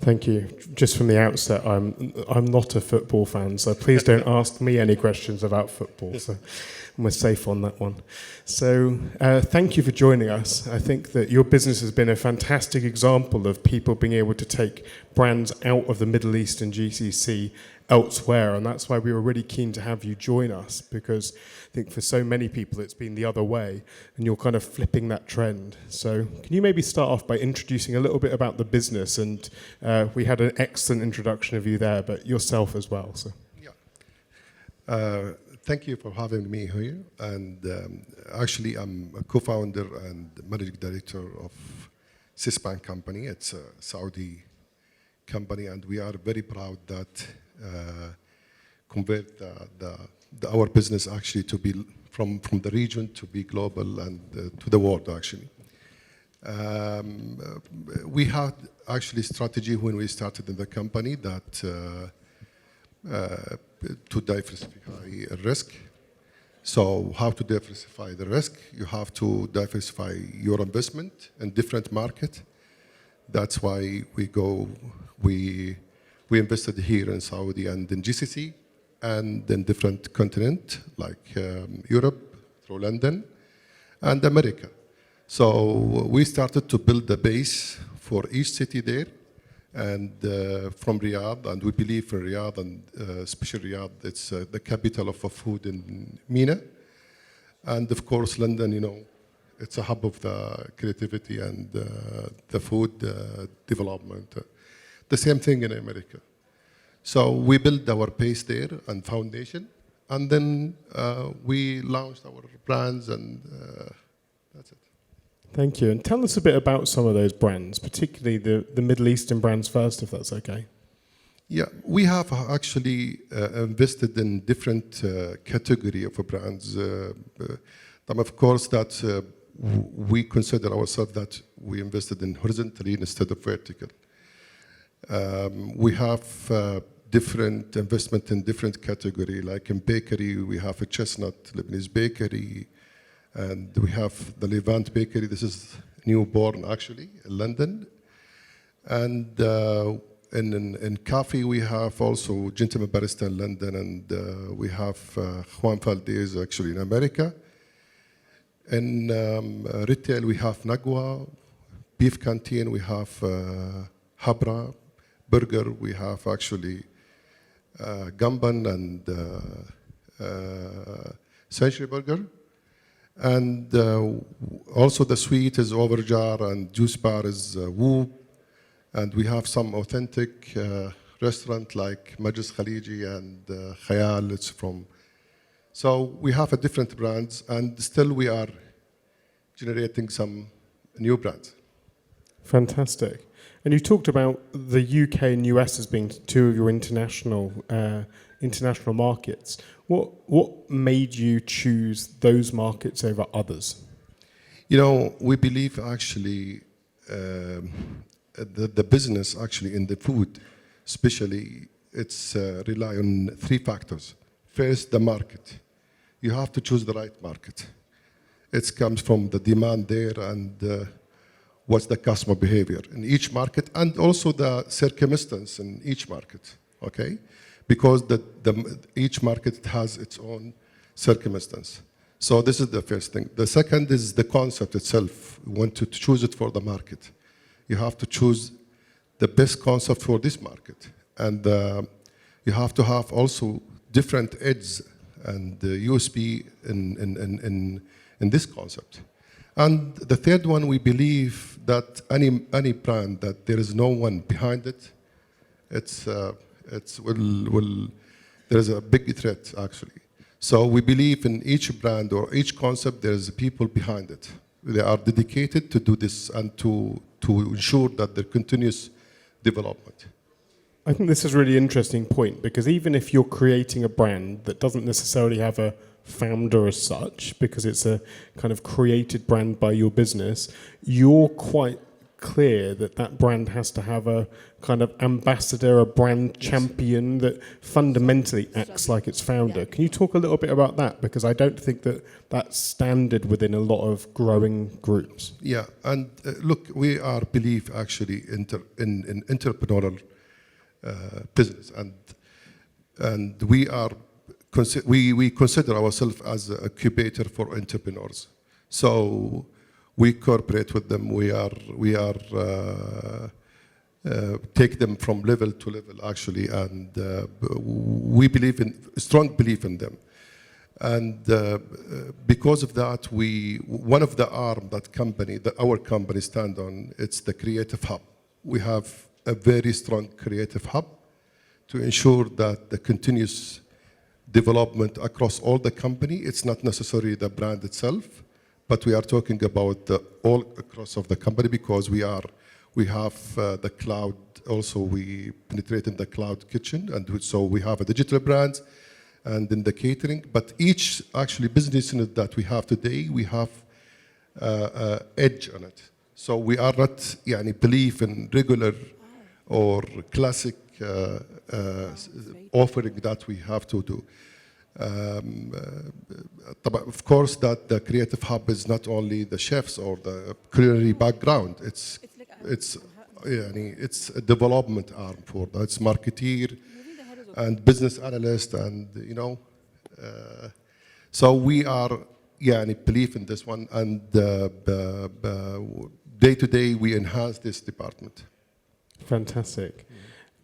Thank you. Just from the outset, I'm not a football fan, so please don't ask me any questions about football. So we're safe on that one. So thank you for joining us. I think that your business has been a fantastic example of people being able to take brands out of the Middle East and GCC elsewhere, and that's why we were really keen to have you join us, because I think for so many people it's been the other way, and you're kind of flipping that trend. So can you maybe start off by introducing a little bit about the business? And we had an excellent introduction of you there, but yourself as well. So. Yeah. Thank you for having me here. And actually, I'm a co-founder and managing director of Sisban company. It's a Saudi company, and we are very proud that convert our business actually to be from the region to be global and to the world actually. We had actually strategy when we started in the company that to diversify risk. So how to diversify the risk? You have to diversify your investment in different market. That's why we invested here in Saudi and in GCC and in different continent like Europe, through London, and America. So we started to build the base for each city there, and from Riyadh, and we believe in Riyadh, and especially Riyadh, it's the capital of food in MENA. And of course, London, you know, it's a hub of the creativity and the food development. The same thing in America. So we built our base there and foundation, and then we launched our brands, and that's it. Thank you. And tell us a bit about some of those brands, particularly the Middle Eastern brands first, if that's okay. Yeah, we have actually invested in different category of brands. Of course, that we consider ourselves that we invested in horizontally instead of vertical. We have different investment in different category, like in bakery, we have a Chestnut Lebanese bakery, and we have the Levant bakery. This is newborn actually in London. And in coffee, we have also Gentleman Barista in London, and we have Juan Valdez actually in America. In retail, we have Nagwa. Beef canteen, we have Habra. Burger, we have actually Gamban and Century Burger. And also the sweet is Overjar, and juice bar is Woo. And we have some authentic restaurant like Majlis Khaliji and Khayal, it's from. So we have a different brands, and still we are generating some new brands. Fantastic. And you talked about the UK and US as being two of your international markets. What made you choose those markets over others? You know, we believe actually the business actually in the food, especially, it's rely on three factors. First, the market. You have to choose the right market. It comes from the demand there and what's the customer behavior in each market, and also the circumstance in each market, okay? Because each market has its own circumstance. So this is the first thing. The second is the concept itself. We want to choose it for the market. You have to choose the best concept for this market. And you have to have also different edges and USP in this concept. And the third one, we believe that any brand that there is no one behind it, there is a big threat actually. So we believe in each brand or each concept, there is people behind it. They are dedicated to do this and to ensure that there continuous development. I think this is a really interesting point, because even if you're creating a brand that doesn't necessarily have a founder as such, because it's a kind of created brand by your business, you're quite clear that that brand has to have a kind of ambassador, a brand champion that fundamentally acts like its founder. Can you talk a little bit about that? Because I don't think that that's standard within a lot of growing groups. Yeah, and look, we are believe actually in entrepreneurial business, and we consider ourselves as a incubator for entrepreneurs. So we cooperate with them. We take them from level to level actually, and we strong belief in them. And because of that, one of the arm that our company stand on, it's the creative hub. We have a very strong creative hub to ensure that the continuous development across all the company. It's not necessarily the brand itself, but we are talking about all across of the company, because we have the cloud. Also, we penetrate in the cloud kitchen, and so we have a digital brand, and in the catering. But each actually business unit that we have today, we have edge on it. So we are not believe in regular or classic offering that we have to do. Of course, that the creative hub is not only the chefs or the culinary background. It's a development arm for that. It's marketeer and business analyst, and so we are believe in this one, and day to day we enhance this department. Fantastic.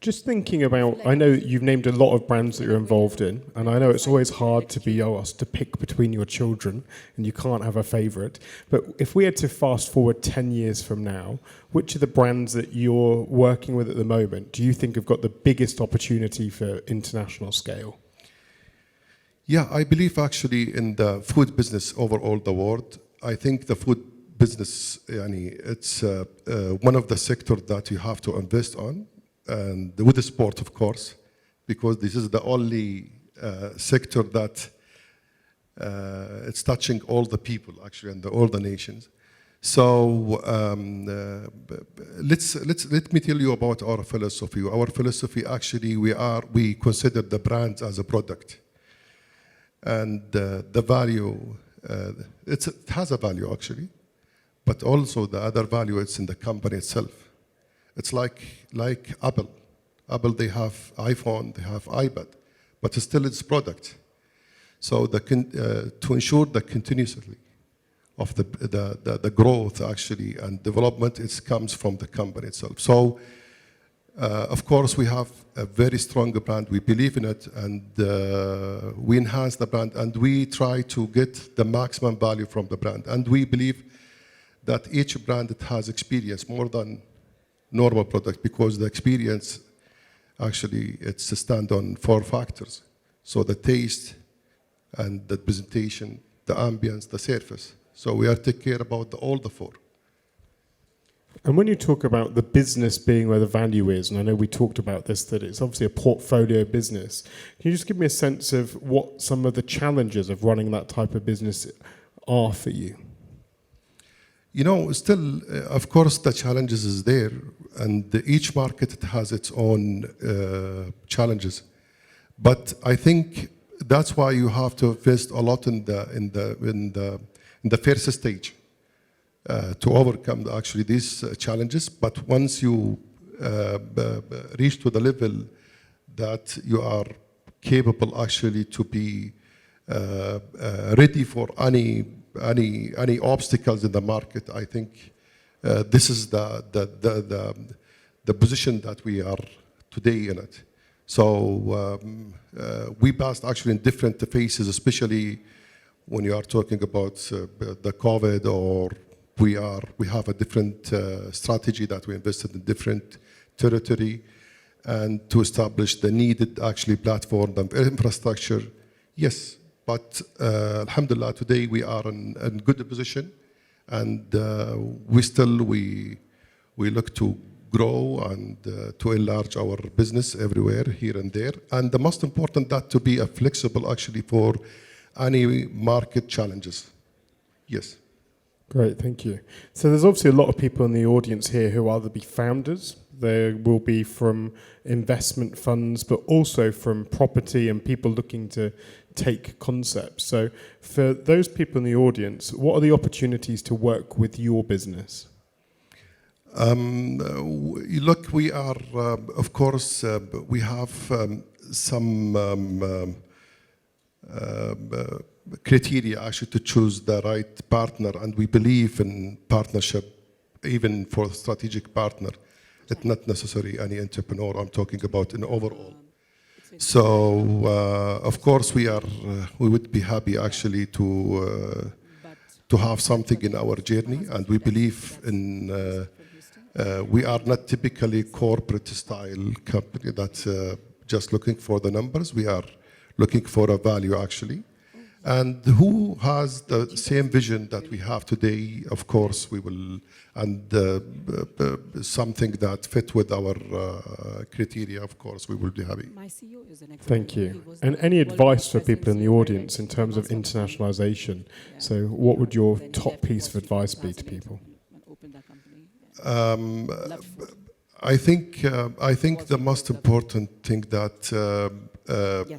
Just thinking about, I know you've named a lot of brands that you're involved in, and I know it's always hard to be asked to pick between your children, and you can't have a favourite. But if we had to fast forward 10 years from now, which of the brands that you're working with at the moment do you think have got the biggest opportunity for international scale? Yeah, I believe actually in the food business overall the world. I think the food business, it's one of the sectors that you have to invest on. And with the sport, of course, because this is the only sector that it's touching all the people actually, and all the nations. So let me tell you about our philosophy. Our philosophy actually, we consider the brand as a product, and the value it has a value actually, but also the other value it's in the company itself. It's like Apple. Apple, they have iPhone, they have iPad, but still it's product. So to ensure the continuously of the growth actually and development, it comes from the company itself. So of course we have a very strong brand. We believe in it, and we enhance the brand, and we try to get the maximum value from the brand. And we believe that each brand that has experience more than normal product, because the experience actually it's a stand on 4 factors. So the taste and the presentation, the ambience, the service. So we are take care about all the 4. And when you talk about the business being where the value is, and I know we talked about this, that it's obviously a portfolio business, can you just give me a sense of what some of the challenges of running that type of business are for you? Still, of course, the challenges is there, and each market has its own challenges. But I think that's why you have to invest a lot in the first stage to overcome actually these challenges. But once you reach to the level that you are capable actually to be ready for any obstacles in the market, I think this is the position that we are today in it. So we passed actually in different phases, especially when you are talking about the COVID, or we have a different strategy that we invested in different territory, and to establish the needed actually platform and infrastructure. Yes. But alhamdulillah, today we are in good position, and we look to grow and to enlarge our business everywhere, here and there. And the most important, that to be flexible actually for any market challenges. Yes. Great, thank you. So there's obviously a lot of people in the audience here who either be founders, there will be from investment funds, but also from property and people looking to take concepts. So for those people in the audience, what are the opportunities to work with your business? Look, we are, of course, we have some criteria actually to choose the right partner, and we believe in partnership, even for strategic partner. It's not necessarily any entrepreneur. I'm talking about in overall. So, of course, we would be happy actually to have something in our journey, and we believe in. We are not typically corporate style company that's just looking for the numbers. We are looking for a value actually. And who has the same vision that we have today, of course, we will, and something that fit with our criteria, of course, we will be happy. Thank you. And any advice for people in the audience in terms of internationalization? So what would your top piece of advice be to people? I think the most important thing that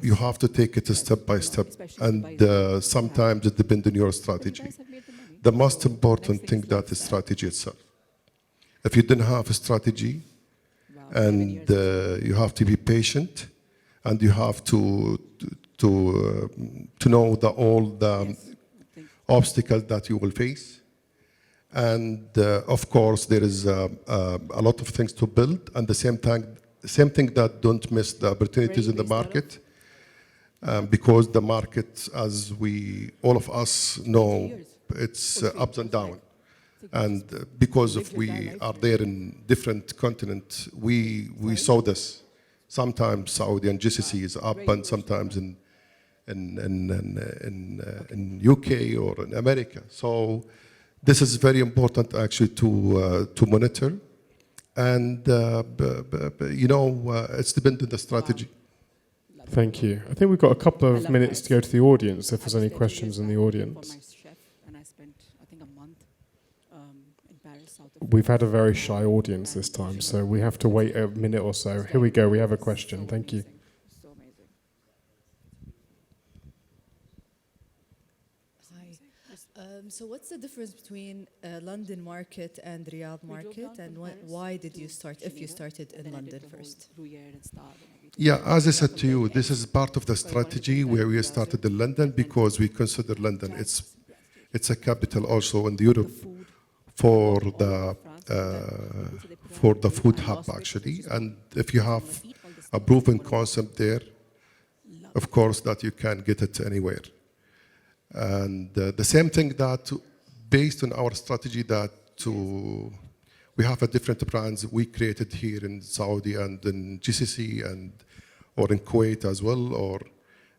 you have to take it step by step, and sometimes it depends on your strategy. The most important thing that is strategy itself. If you didn't have a strategy, and you have to be patient, and you have to know all the obstacles that you will face. And of course, there is a lot of things to build, and the same thing that don't miss the opportunities in the market, because the market, as all of us know, it's ups and downs. And because if we are there in different continents, we saw this. Sometimes Saudi and GCC is up, and sometimes in UK or in America. So this is very important actually to monitor, and it's dependent on the strategy. Thank you. I think we've got a couple of minutes to go to the audience if there's any questions in the audience. We've had a very shy audience this time, so we have to wait a minute or so. Here we go, we have a question. Thank you. So what's the difference between London market and Riyadh market, and why did you start, if you started in London first? Yeah, as I said to you, this is part of the strategy where we started in London, because we consider London, it's a capital also in Europe for the food hub actually. And if you have a proven concept there, of course that you can get it anywhere. And the same thing that based on our strategy that we have a different brands we created here in Saudi and in GCC or in Kuwait as well, or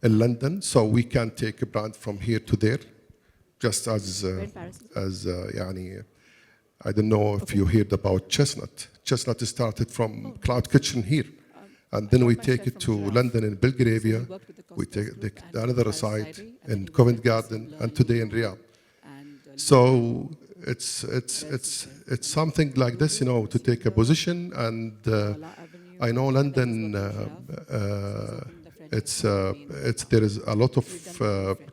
in London, so we can take a brand from here to there, just as يعني, I don't know if you heard about Chestnut. Chestnut started from Cloud Kitchen here. And then we take it to London and Belgravia. We take another site in Covent Garden, and today in Riyadh. So it's something like this, to take a position. And I know London, there is a lot of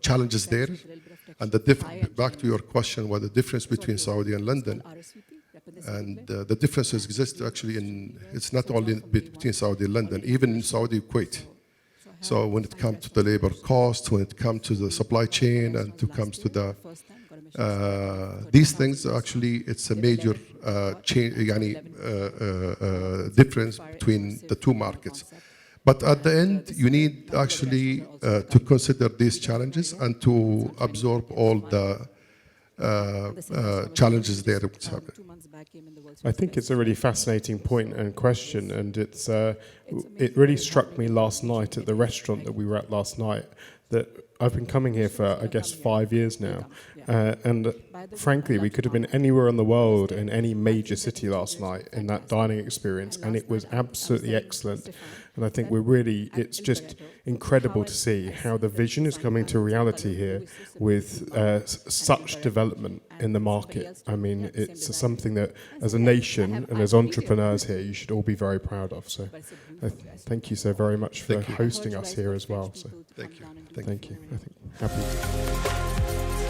challenges there. And back to your question, what the difference between Saudi and London? And the differences exist actually it's not only between Saudi and London, even in Saudi, Kuwait. So when it comes to the labor cost, when it comes to the supply chain, and it comes to the these things, actually, it's a major difference between the two markets. But at the end, you need actually to consider these challenges and to absorb all the challenges there. I think it's a really fascinating point and question, and it really struck me last night at the restaurant that we were at last night that I've been coming here for, I guess, 5 years now, And frankly, we could have been anywhere in the world, in any major city last night, in that dining experience, and it was absolutely excellent. And I think it's just incredible to see how the vision is coming to reality here with such development in the market. I mean, it's something that, as a nation and as entrepreneurs here, you should all be very proud of. So thank you so very much for hosting us here as well. So Thank you. thank you. I think happy.